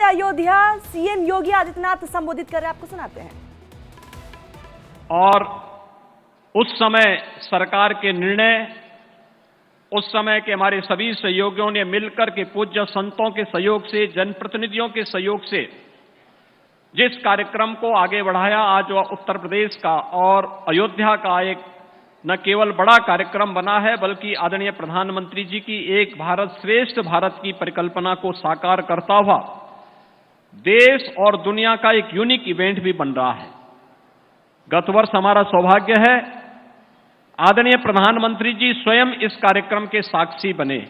Ayodhya CM Yogi Adityanath संबोधित कर रहे हैं, आपको सुनाते हैं। और उस समय सरकार के निर्णय, उस समय के हमारे सभी सहयोगियों ने मिलकर के पूज्य संतों के सहयोग से, जनप्रतिनिधियों के सहयोग से जिस कार्यक्रम को आगे बढ़ाया, आज वह उत्तर प्रदेश का और अयोध्या का एक न केवल बड़ा कार्यक्रम बना है, बल्कि आदरणीय प्रधानमंत्री जी की एक भारत श्रेष्ठ भारत की परिकल्पना को साकार करता हुआ देश और दुनिया का एक यूनिक इवेंट भी बन रहा है। गत वर्ष हमारा सौभाग्य है, आदरणीय प्रधानमंत्री जी स्वयं इस कार्यक्रम के साक्षी बने।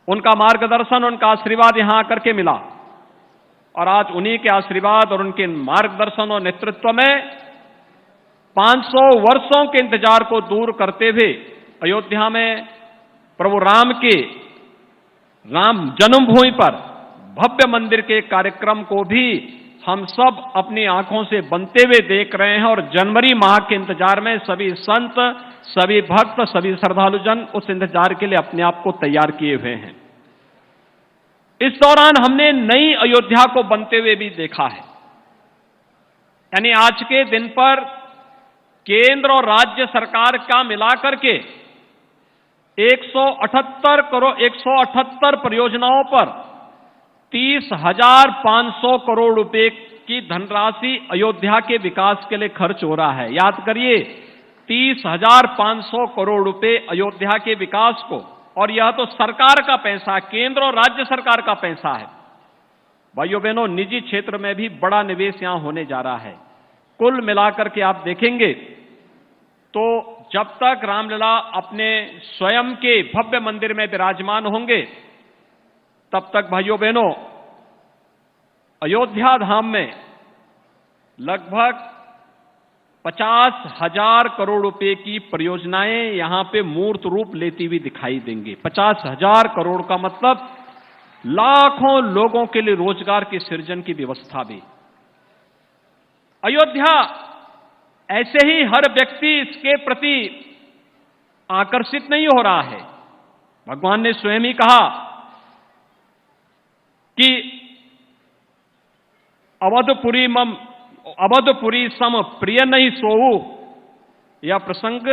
उनका मार्गदर्शन, उनका आशीर्वाद यहां आकर के मिला और आज उन्हीं के आशीर्वाद और उनके मार्गदर्शन और नेतृत्व में 500 वर्षों के इंतजार को दूर करते हुए अयोध्या में प्रभु राम के राम जन्मभूमि पर भव्य मंदिर के कार्यक्रम को भी हम सब अपनी आंखों से बनते हुए देख रहे हैं और जनवरी माह के इंतजार में सभी संत, सभी भक्त, सभी श्रद्धालुजन उस इंतजार के लिए अपने आप को तैयार किए हुए हैं। इस दौरान हमने नई अयोध्या को बनते हुए भी देखा है। यानी आज के दिन पर केंद्र और राज्य सरकार का मिलाकर के 178 परियोजनाओं पर 30,500 करोड़ रुपए की धनराशि अयोध्या के विकास के लिए खर्च हो रहा है। याद करिए, 30,500 करोड़ रुपए अयोध्या के विकास को, और यह तो सरकार का पैसा, केंद्र और राज्य सरकार का पैसा है। भाइयों बहनों, निजी क्षेत्र में भी बड़ा निवेश यहां होने जा रहा है। कुल मिलाकर के आप देखेंगे तो जब तक रामलला अपने स्वयं के भव्य मंदिर में विराजमान होंगे, तब तक भाइयों बहनों अयोध्या धाम में लगभग 50,000 करोड़ रुपए की परियोजनाएं यहां पे मूर्त रूप लेती हुई दिखाई देंगी। 50,000 करोड़ का मतलब लाखों लोगों के लिए रोजगार के सृजन की व्यवस्था भी। अयोध्या ऐसे ही हर व्यक्ति इसके प्रति आकर्षित नहीं हो रहा है। भगवान ने स्वयं ही कहा कि अवधपुरी सम प्रिय नहीं सोऊ, यह प्रसंग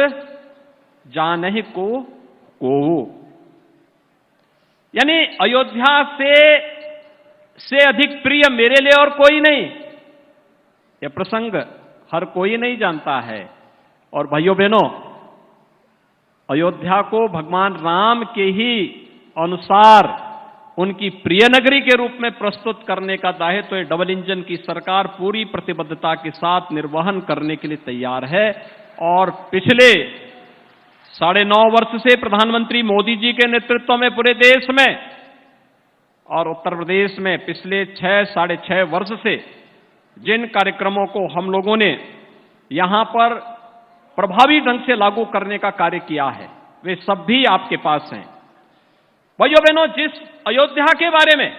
जानहि को। यानी अयोध्या से अधिक प्रिय मेरे लिए और कोई नहीं। यह प्रसंग हर कोई नहीं जानता है। और भाइयों बहनों, अयोध्या को भगवान राम के ही अनुसार उनकी प्रिय नगरी के रूप में प्रस्तुत करने का दायित्व तो डबल इंजन की सरकार पूरी प्रतिबद्धता के साथ निर्वहन करने के लिए तैयार है। और पिछले 9.5 वर्ष से प्रधानमंत्री मोदी जी के नेतृत्व में पूरे देश में और उत्तर प्रदेश में पिछले 6-6.5 वर्ष से जिन कार्यक्रमों को हम लोगों ने यहां पर प्रभावी ढंग से लागू करने का कार्य किया है, वे सब भी आपके पास हैं। भाइयों बहनों, जिस अयोध्या के बारे में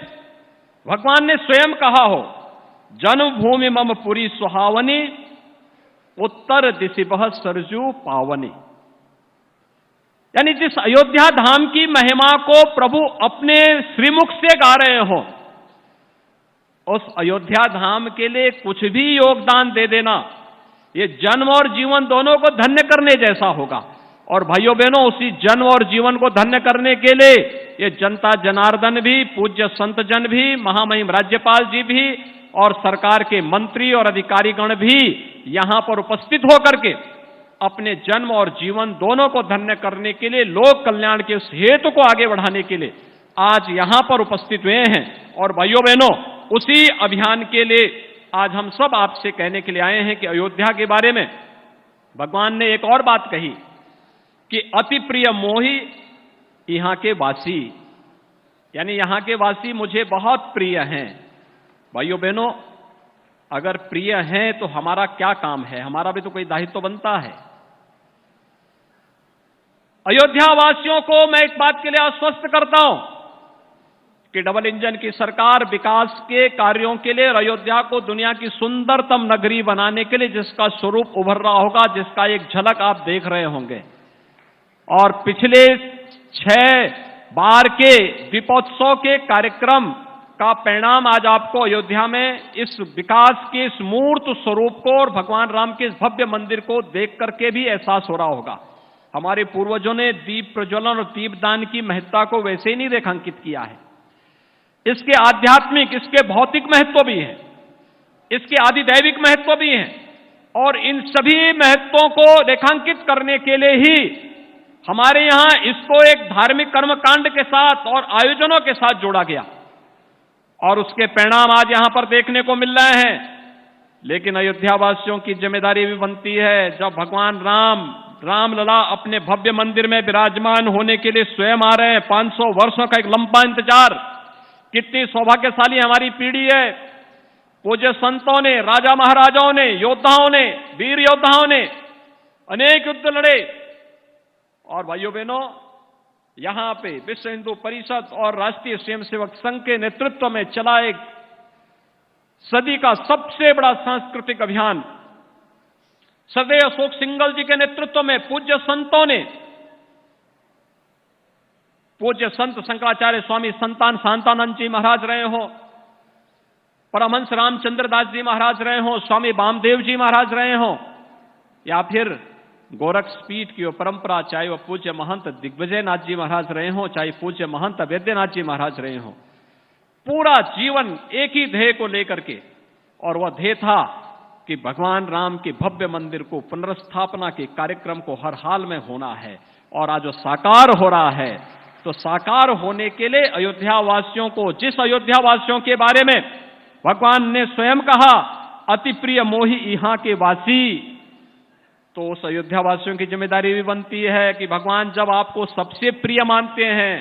भगवान ने स्वयं कहा हो, जन्मभूमि मम पुरी सुहावनी, उत्तर दिशि बह सरजू पावनी, यानी जिस अयोध्या धाम की महिमा को प्रभु अपने श्रीमुख से गा रहे हो, उस अयोध्या धाम के लिए कुछ भी योगदान दे देना, ये जन्म और जीवन दोनों को धन्य करने जैसा होगा। और भाइयों बहनों, उसी जन्म और जीवन को धन्य करने के लिए ये जनता जनार्दन भी, पूज्य संत जन भी, महामहिम राज्यपाल जी भी और सरकार के मंत्री और अधिकारीगण भी यहां पर उपस्थित होकर के अपने जन्म और जीवन दोनों को धन्य करने के लिए, लोक कल्याण के उस हेतु को आगे बढ़ाने के लिए आज यहां पर उपस्थित हुए हैं। और भाइयों बहनों, उसी अभियान के लिए आज हम सब आपसे कहने के लिए आए हैं कि अयोध्या के बारे में भगवान ने एक और बात कही कि अति प्रिय मोहि यहां के वासी, यानी यहां के वासी मुझे बहुत प्रिय हैं। भाइयों बहनों, अगर प्रिय हैं तो हमारा क्या काम है? हमारा भी तो कोई दायित्व तो बनता है। अयोध्या वासियों को मैं एक बात के लिए आश्वस्त करता हूं कि डबल इंजन की सरकार विकास के कार्यों के लिए अयोध्या को दुनिया की सुंदरतम नगरी बनाने के लिए जिसका स्वरूप उभर रहा होगा, जिसका एक झलक आप देख रहे होंगे। और पिछले 6 बार के दीपोत्सव के कार्यक्रम का परिणाम आज आपको अयोध्या में इस विकास के इस मूर्त स्वरूप को और भगवान राम के इस भव्य मंदिर को देख करके भी एहसास हो रहा होगा। हमारे पूर्वजों ने दीप प्रज्वलन और दीपदान की महत्ता को वैसे ही नहीं रेखांकित किया है। इसके आध्यात्मिक, इसके भौतिक महत्व भी हैं, इसके आदिदैविक महत्व भी हैं, और इन सभी महत्वों को रेखांकित करने के लिए ही हमारे यहां इसको एक धार्मिक कर्मकांड के साथ और आयोजनों के साथ जोड़ा गया, और उसके परिणाम आज यहां पर देखने को मिल रहे हैं। लेकिन अयोध्या वासियों की जिम्मेदारी भी बनती है, जब भगवान रामलला अपने भव्य मंदिर में विराजमान होने के लिए स्वयं आ रहे हैं। 500 वर्षों का एक लंबा इंतजार, कितनी सौभाग्यशाली हमारी पीढ़ी है। पूज्य संतों ने, राजा महाराजाओं ने, योद्धाओं ने, वीर योद्धाओं ने अनेक युद्ध लड़े, और भाइयों बहनों, यहां पे विश्व हिंदू परिषद और राष्ट्रीय स्वयंसेवक संघ के नेतृत्व में चला एक सदी का सबसे बड़ा सांस्कृतिक अभियान, सदैव अशोक सिंघल जी के नेतृत्व में पूज्य संतों ने, पूज्य संत शंकराचार्य स्वामी संतान शांतानंद जी महाराज रहे हो, परमहंस रामचंद्र दास जी महाराज रहे हो, स्वामी वामदेव जी महाराज रहे हो, या फिर गोरखपीठ की वो परंपरा, चाहे वह पूज्य महंत दिग्विजय नाथ जी महाराज रहे हो, चाहे पूज्य महंत वैद्यनाथ जी महाराज रहे हो, पूरा जीवन एक ही ध्येय को लेकर के, और वह ध्येय था कि भगवान राम के भव्य मंदिर को पुनर्स्थापना के कार्यक्रम को हर हाल में होना है। और आज जो साकार हो रहा है, तो साकार होने के लिए अयोध्या वासियों को, जिस अयोध्या वासियों के बारे में भगवान ने स्वयं कहा अति प्रिय मोहि यहां के वासी, तो उस अयोध्या वासियों की जिम्मेदारी भी बनती है कि भगवान जब आपको सबसे प्रिय मानते हैं,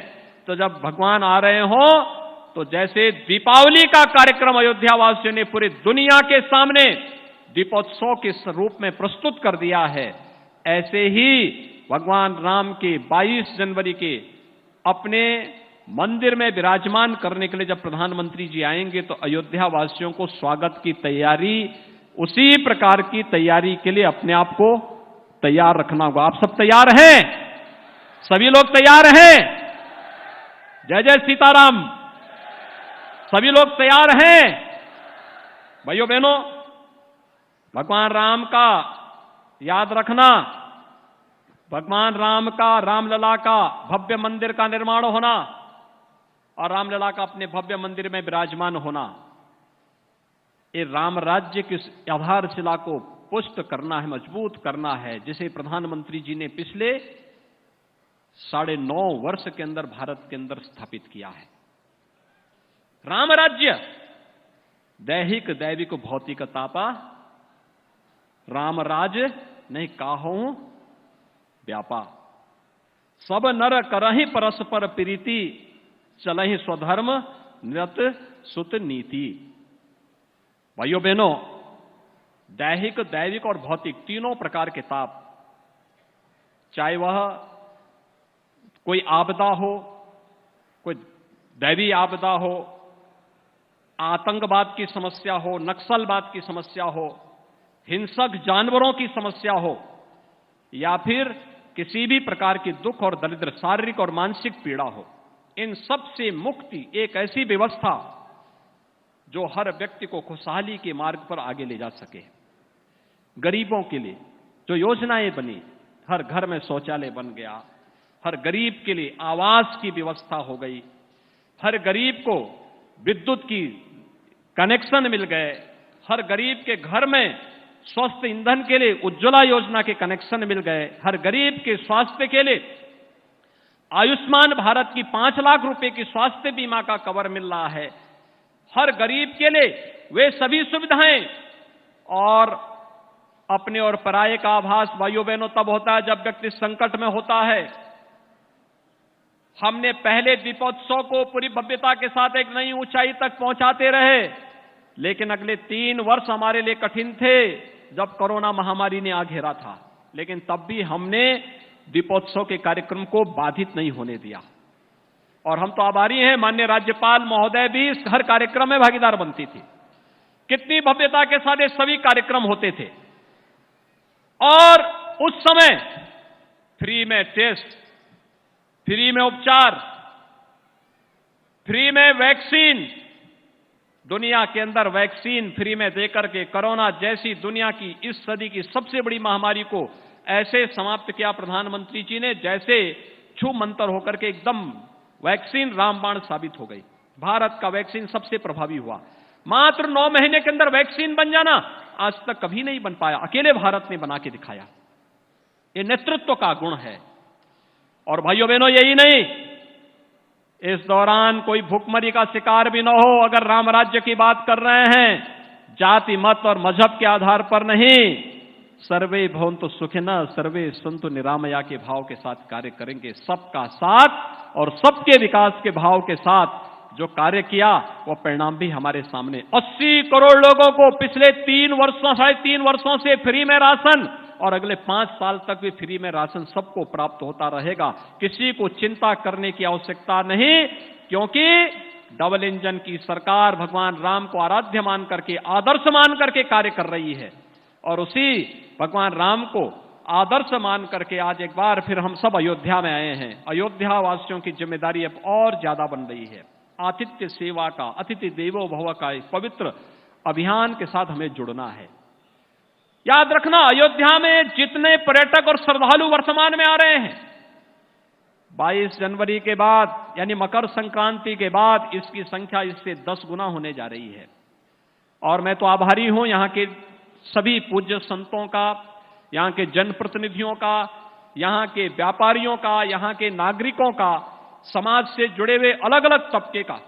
तो जब भगवान आ रहे हो, तो जैसे दीपावली का कार्यक्रम अयोध्या वासियों ने पूरी दुनिया के सामने दीपोत्सव के रूप में प्रस्तुत कर दिया है, ऐसे ही भगवान राम के 22 जनवरी के अपने मंदिर में विराजमान करने के लिए जब प्रधानमंत्री जी आएंगे, तो अयोध्या वासियों को स्वागत की तैयारी, उसी प्रकार की तैयारी के लिए अपने आप को तैयार रखना होगा। आप सब तैयार हैं? सभी लोग तैयार हैं? जय जय सीताराम। सभी लोग तैयार हैं? भाइयों बहनों, भगवान राम का याद रखना, भगवान राम का, रामलला का भव्य मंदिर का निर्माण होना और रामलला का अपने भव्य मंदिर में विराजमान होना, ये राम राज्य की आधारशिला को पुष्ट करना है, मजबूत करना है, जिसे प्रधानमंत्री जी ने पिछले 9.5 वर्ष के अंदर भारत के अंदर स्थापित किया है। राम राज्य दैहिक दैविक भौतिक तापा, राम राज नहीं काहू व्यापा, सब नर करहि परस्पर प्रीति, चलहि स्वधर्म निरत सुत नीति। भाइयों बहनों, दैहिक दैविक और भौतिक तीनों प्रकार के ताप, चाहे वह कोई आपदा हो, कोई दैवी आपदा हो, आतंकवाद की समस्या हो, नक्सलवाद की समस्या हो, हिंसक जानवरों की समस्या हो, या फिर किसी भी प्रकार की दुख और दरिद्र, शारीरिक और मानसिक पीड़ा हो, इन सब से मुक्ति एक ऐसी व्यवस्था जो हर व्यक्ति को खुशहाली के मार्ग पर आगे ले जा सके। गरीबों के लिए जो योजनाएं बनी, हर घर में शौचालय बन गया, हर गरीब के लिए आवास की व्यवस्था हो गई, हर गरीब को विद्युत की कनेक्शन मिल गए, हर गरीब के घर में स्वस्थ ईंधन के लिए उज्ज्वला योजना के कनेक्शन मिल गए, हर गरीब के स्वास्थ्य के लिए आयुष्मान भारत की 5 लाख रुपए की स्वास्थ्य बीमा का कवर मिल रहा है, हर गरीब के लिए वे सभी सुविधाएं। और अपने और पराये का आभास भाइयों बहनों तब होता है जब व्यक्ति संकट में होता है। हमने पहले दीपोत्सव को पूरी भव्यता के साथ एक नई ऊंचाई तक पहुंचाते रहे, लेकिन अगले 3 वर्ष हमारे लिए कठिन थे जब कोरोना महामारी ने आ घेरा था, लेकिन तब भी हमने दीपोत्सव के कार्यक्रम को बाधित नहीं होने दिया। और हम तो आभारी हैं, माननीय राज्यपाल महोदय भी इस हर कार्यक्रम में भागीदार बनती थी। कितनी भव्यता के साथ ये सभी कार्यक्रम होते थे, और उस समय फ्री में टेस्ट, फ्री में उपचार, फ्री में वैक्सीन, दुनिया के अंदर वैक्सीन फ्री में देकर के कोरोना जैसी दुनिया की इस सदी की सबसे बड़ी महामारी को ऐसे समाप्त किया प्रधानमंत्री जी ने, जैसे छू मंतर होकर के एकदम वैक्सीन रामबाण साबित हो गई। भारत का वैक्सीन सबसे प्रभावी हुआ। मात्र 9 महीने के अंदर वैक्सीन बन जाना आज तक कभी नहीं बन पाया, अकेले भारत ने बना के दिखाया। ये नेतृत्व का गुण है। और भाइयों बहनों, यही नहीं, इस दौरान कोई भूखमरी का शिकार भी न हो। अगर राम राज्य की बात कर रहे हैं, जाति मत और मजहब के आधार पर नहीं, सर्वे भवन्तु सुखिनः सर्वे सन्तु निरामया के भाव के साथ कार्य करेंगे। सबका साथ और सबके विकास के भाव के साथ जो कार्य किया वो परिणाम भी हमारे सामने। 80 करोड़ लोगों को पिछले 3 वर्षों से फ्री में राशन, और अगले 5 साल तक भी फ्री में राशन सबको प्राप्त होता रहेगा। किसी को चिंता करने की आवश्यकता नहीं, क्योंकि डबल इंजन की सरकार भगवान राम को आराध्य मान करके, आदर्श मान करके कार्य कर रही है। और उसी भगवान राम को आदर्श मान करके आज एक बार फिर हम सब अयोध्या में आए हैं। अयोध्या वासियों की जिम्मेदारी अब और ज्यादा बन रही है। आतिथ्य सेवा का, अतिथि देवो भव का एक पवित्र अभियान के साथ हमें जुड़ना है। याद रखना, अयोध्या में जितने पर्यटक और श्रद्धालु वर्तमान में आ रहे हैं, 22 जनवरी के बाद यानी मकर संक्रांति के बाद इसकी संख्या इससे 10 गुना होने जा रही है। और मैं तो आभारी हूं यहां के सभी पूज्य संतों का, यहां के जनप्रतिनिधियों का, यहां के व्यापारियों का, यहां के नागरिकों का, समाज से जुड़े हुए अलग अलग तबके का,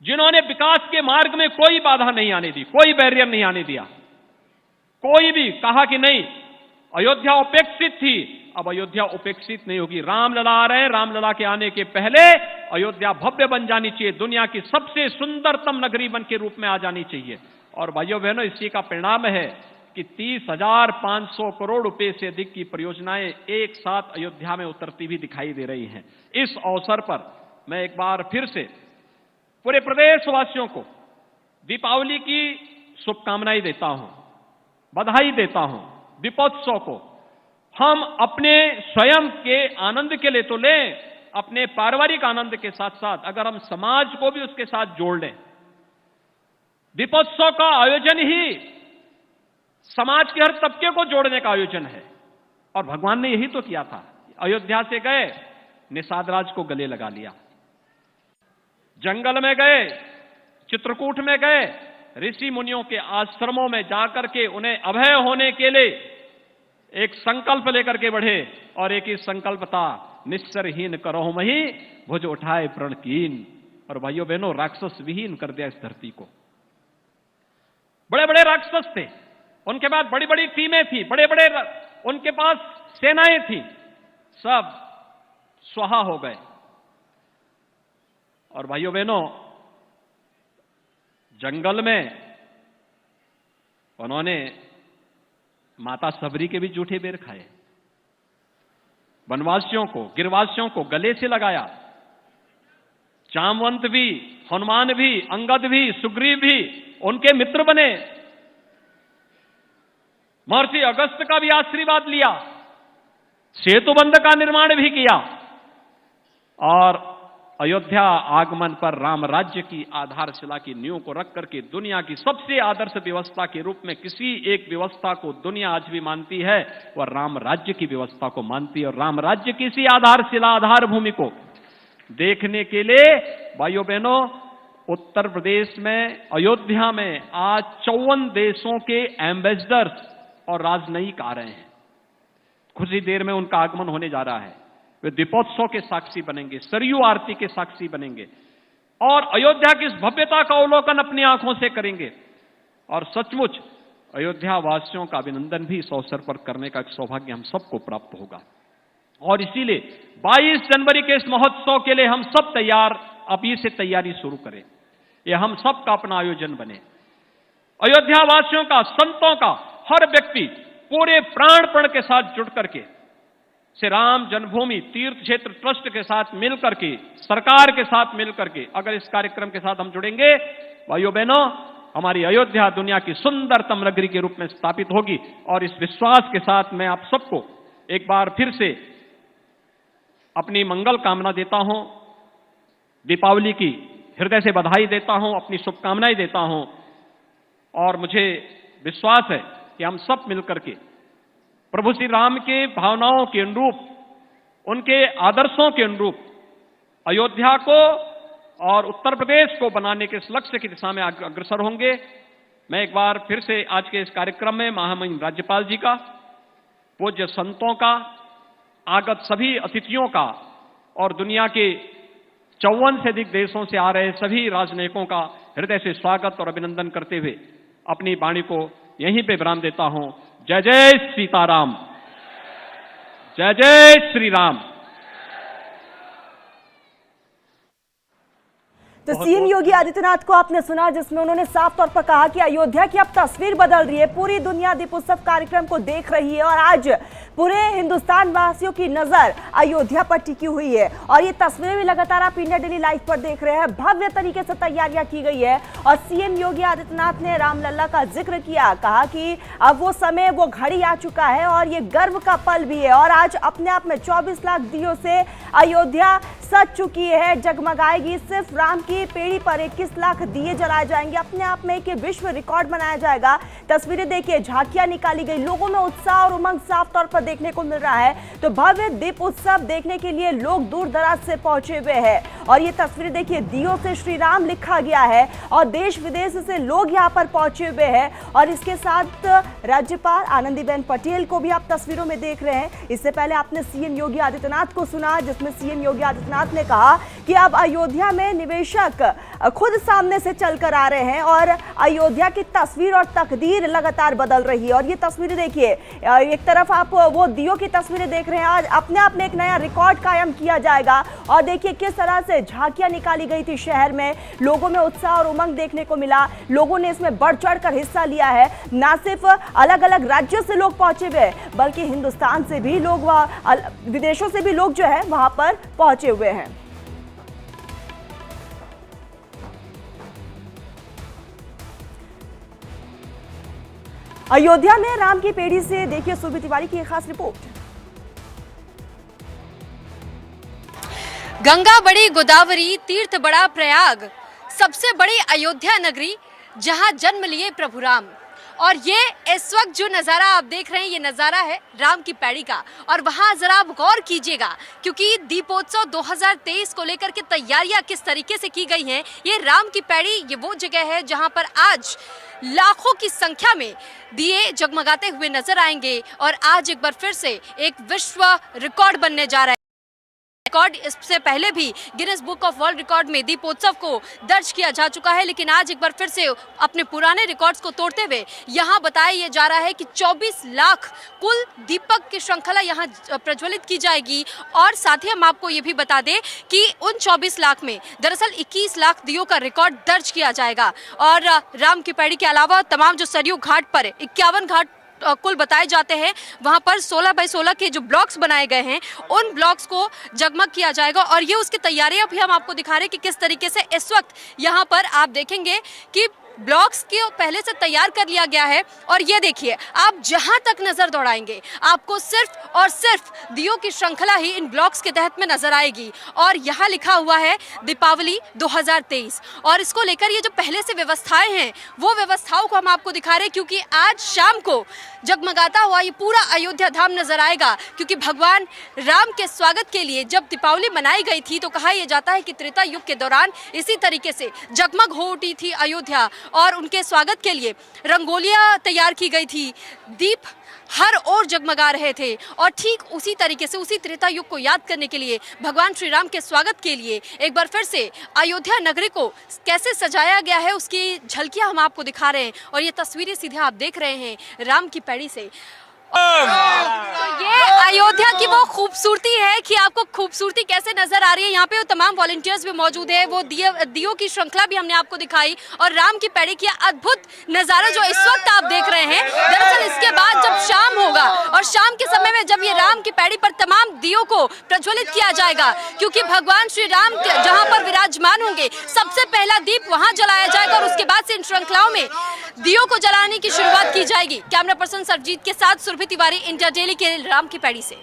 जिन्होंने विकास के मार्ग में कोई बाधा नहीं आने दी, कोई बैरियर नहीं आने दिया। कोई भी कहा कि नहीं अयोध्या उपेक्षित थी, अब अयोध्या उपेक्षित नहीं होगी। रामलला आ रहे हैं, रामलला के आने के पहले अयोध्या भव्य बन जानी चाहिए, दुनिया की सबसे सुंदरतम नगरी बन के रूप में आ जानी चाहिए। और भाइयों बहनों, इसी का परिणाम है कि 30,500 करोड़ रुपए से अधिक की परियोजनाएं एक साथ अयोध्या में उतरती भी दिखाई दे रही हैं। इस अवसर पर मैं एक बार फिर से पूरे प्रदेशवासियों को दीपावली की शुभकामनाएं देता हूं, बधाई देता हूं। दीपोत्सव को हम अपने स्वयं के आनंद के लिए तो लें, अपने पारिवारिक आनंद के साथ साथ अगर हम समाज को भी उसके साथ जोड़ लें, दीपोत्सव का आयोजन ही समाज के हर तबके को जोड़ने का आयोजन है। और भगवान ने यही तो किया था। अयोध्या से गए, निषाद राज को गले लगा लिया, जंगल में गए, चित्रकूट में गए, ऋषि मुनियों के आश्रमों में जाकर के उन्हें अभय होने के लिए एक संकल्प लेकर के बढ़े। और एक ही संकल्प था, निस्सरहीन करहु मही भुज उठाए प्रण कीन। और भाइयों बहनों, राक्षस विहीन कर दिया इस धरती को। बड़े बड़े राक्षस थे, उनके पास बड़ी बड़ी टीमें थी, बड़े बड़े उनके पास सेनाएं थी, सब स्वाहा हो गए। और भाइयों बहनों, जंगल में उन्होंने माता सबरी के भी जूठे बेर खाए, वनवासियों को, गिरवासियों को गले से लगाया। जामवंत भी, हनुमान भी, अंगद भी, सुग्रीव भी उनके मित्र बने। महर्षि अगस्त का भी आशीर्वाद लिया, सेतुबंध का निर्माण भी किया। और अयोध्या आगमन पर राम राज्य की आधारशिला की नींव को रख करके दुनिया की सबसे आदर्श व्यवस्था के रूप में किसी एक व्यवस्था को दुनिया आज भी मानती है, वह राम राज्य की व्यवस्था को मानती है। और राम राज्य की इसी आधारशिला, आधार भूमि को देखने के लिए भाइयों बहनों, उत्तर प्रदेश में अयोध्या में आज 54 देशों के एम्बेसडर्स और राजनयिक आ रहे हैं। कुछ ही देर में उनका आगमन होने जा रहा है। वे दीपोत्सव के साक्षी बनेंगे, सरयू आरती के साक्षी बनेंगे और अयोध्या की इस भव्यता का अवलोकन अपनी आंखों से करेंगे। और सचमुच अयोध्या वासियों का अभिनंदन भी इस अवसर पर करने का एक सौभाग्य हम सबको प्राप्त होगा। और इसीलिए 22 जनवरी के इस महोत्सव के लिए हम सब तैयार, अभी से तैयारी शुरू करें। यह हम सब का अपना आयोजन बने। अयोध्या वासियों का, संतों का, हर व्यक्ति पूरे प्राणपण के साथ जुट करके श्री राम जन्मभूमि तीर्थ क्षेत्र ट्रस्ट के साथ मिलकर के, सरकार के साथ मिलकर के अगर इस कार्यक्रम के साथ हम जुड़ेंगे, भाइयों बहनों, हमारी अयोध्या दुनिया की सुंदरतम नगरी के रूप में स्थापित होगी। और इस विश्वास के साथ मैं आप सबको एक बार फिर से अपनी मंगल कामना देता हूं। दीपावली की हृदय से बधाई देता हूं, अपनी शुभकामनाएं देता हूं और मुझे विश्वास है कि हम सब मिलकर के प्रभु श्री राम के भावनाओं के अनुरूप, उनके आदर्शों के अनुरूप अयोध्या को और उत्तर प्रदेश को बनाने के इस लक्ष्य की दिशा में अग्रसर होंगे। मैं एक बार फिर से आज के इस कार्यक्रम में महामहिम राज्यपाल जी का, पूज्य संतों का, आगत सभी अतिथियों का और दुनिया के 54 से अधिक देशों से आ रहे सभी राजनयिकों का हृदय से स्वागत और अभिनंदन करते हुए अपनी वाणी को यहीं पे विराम देता हूं। जय जय सीताराम, जय जय श्री राम। तो सीएम योगी आदित्यनाथ को आपने सुना, जिसमें उन्होंने साफ तौर पर कहा कि अयोध्या की अब तस्वीर बदल रही है। पूरी दुनिया दीपोत्सव कार्यक्रम को देख रही है और आज पूरे हिंदुस्तान वासियों की नजर अयोध्या पर टिकी हुई है। और ये तस्वीरें भी लगातार आप इंडिया डेली लाइव पर देख रहे हैं। भव्य तरीके से तैयारियां की गई है और सीएम योगी आदित्यनाथ ने रामलला का जिक्र किया, कहा कि अब वो समय, वो घड़ी आ चुका है और ये गर्व का पल भी है। और आज अपने आप में 24 लाख दियों से अयोध्या सज चुकी है, जगमगाएगी। सिर्फ राम की पेड़ी पर 21 लाख दिए जलाए जाएंगे। अपने आप में एक विश्व रिकॉर्ड बनाया जाएगा। तस्वीरें देखिए, झांकियां निकाली गई, लोगों में उत्साह और उमंग साफ तौर पर देखने को मिल रहा है। तो भव्य दीप उत्सव देखने के लिए लोग दूर दराज से पहुंचे हुए हैं और ये तस्वीरें देखिए, दियों से श्री राम लिखा गया है और देश विदेश से लोग यहाँ पर पहुंचे हुए हैं। और इसके साथ राज्यपाल आनंदीबेन पटेल को भी आप तस्वीरों में देख रहे हैं। इससे पहले आपने सीएम योगी आदित्यनाथ को सुना, जिसमें सीएम योगी आदित्यनाथ ने कहा कि अब अयोध्या में निवेशक खुद सामने से चलकर आ रहे हैं और अयोध्या की तस्वीर और तकदीर लगातार बदल रही है। और ये तस्वीरें देखिए, एक तरफ आप वो दियों की तस्वीरें देख रहे हैं, आज अपने आप में एक नया रिकॉर्ड कायम किया जाएगा। और देखिए किस तरह से झांकियां निकाली गई थी शहर में, लोगों में उत्साह और उमंग देखने को मिला। लोगों ने इसमें बढ़ चढ़कर हिस्सा लिया है। ना सिर्फ अलग अलग राज्यों से लोग पहुंचे हुए, बल्कि हिंदुस्तान से भी लोग, विदेशों से भी लोग जो है वहां पर पहुंचे हुए हैं। अयोध्या में राम की पेड़ी से देखिए सुरभि तिवारी की एक खास रिपोर्ट। गंगा बड़ी गोदावरी, तीर्थ बड़ा प्रयाग, सबसे बड़ी अयोध्या नगरी जहां जन्म लिए प्रभु राम। और ये इस वक्त जो नज़ारा आप देख रहे हैं, ये नज़ारा है राम की पैड़ी का। और वहाँ ज़रा आप गौर कीजिएगा, क्योंकि दीपोत्सव 2023 को लेकर के तैयारियां किस तरीके से की गई हैं। ये राम की पैड़ी, ये वो जगह है जहाँ पर आज लाखों की संख्या में दिए जगमगाते हुए नजर आएंगे। और आज एक बार फिर से एक विश्व रिकॉर्ड बनने जा रहा है। रिकॉर्ड इससे पहले भी Guinness book of world record में दीपोत्सव को दर्ज किया जा चुका है, लेकिन आज एक बार फिर से अपने पुराने रिकॉर्ड्स को तोड़ते हुए यहाँ बताया ये जा रहा है कि 24 लाख कुल दीपक की श्रृंखला यहाँ प्रज्वलित की जाएगी। और साथ ही हम आपको ये भी बता दें कि उन 24 लाख में दरअसल 21 लाख दियों का रिकॉर्ड दर्ज किया जाएगा। और राम की पैड़ी के अलावा तमाम जो सरयू घाट पर 51 घाट कुल बताए जाते हैं, वहां पर 16 बाई 16 के जो ब्लॉक्स बनाए गए हैं, उन ब्लॉक्स को जगमग किया जाएगा। और ये उसकी तैयारियां भी हम आपको दिखा रहे हैं कि किस तरीके से इस वक्त यहां पर आप देखेंगे कि ब्लॉक्स को पहले से तैयार कर लिया गया है। और ये देखिए, आप जहां तक नजर दौड़ाएंगे आपको सिर्फ और सिर्फ दियों की श्रृंखला ही इन ब्लॉक्स के तहत में नजर आएगी। और यहाँ लिखा हुआ है दीपावली 2023। और इसको लेकर ये जो पहले से व्यवस्थाएं हैं, वो व्यवस्थाओं को हम आपको दिखा रहे हैं, क्योंकि आज शाम को जगमगाता हुआ ये पूरा अयोध्या धाम नजर आएगा। क्योंकि भगवान राम के स्वागत के लिए जब दीपावली मनाई गई थी, तो कहा यह जाता है कि त्रेता युग के दौरान इसी तरीके से जगमग हो उठी थी अयोध्या। और उनके स्वागत के लिए रंगोलियां तैयार की गई थी, दीप हर ओर जगमगा रहे थे। और ठीक उसी तरीके से, उसी त्रेता युग को याद करने के लिए, भगवान श्री राम के स्वागत के लिए एक बार फिर से अयोध्या नगरी को कैसे सजाया गया है, उसकी झलकियां हम आपको दिखा रहे हैं। और ये तस्वीरें सीधे आप देख रहे हैं राम की पैड़ी से। तो ये अयोध्या की वो खूबसूरती है कि आपको खूबसूरती कैसे नजर आ रही है। यहाँ पे वो तमाम वॉलंटियर्स भी मौजूद है, वो दियों की श्रृंखला भी हमने आपको दिखाई। और राम की पैड़ी की अद्भुत नजारा जो इस वक्त आप देख रहे हैं, दरअसल इसके बाद जब शाम होगा और शाम के समय में जब ये राम की पैड़ी पर तमाम दियों को प्रज्वलित किया जाएगा, क्योंकि भगवान श्री राम जहाँ पर विराजमान होंगे, सबसे पहला दीप वहाँ जलाया जाएगा। और उसके बाद से इन श्रृंखलाओं में दियों को जलाने की शुरुआत की जाएगी। कैमरा पर्सन सरजीत के साथ सुरभि तिवारी, इंडिया डेली के राम की पैड़ी से।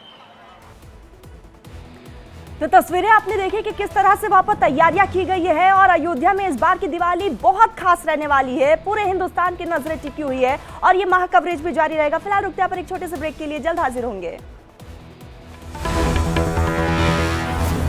तो तस्वीरें आपने देखी कि किस तरह से वहां पर तैयारियां की गई है और अयोध्या में इस बार की दिवाली बहुत खास रहने वाली है। पूरे हिंदुस्तान की नजरें टिकी हुई है और ये महा कवरेज भी जारी रहेगा। फिलहाल रुकते हैं पर एक छोटे से ब्रेक के लिए, जल्द हाजिर होंगे।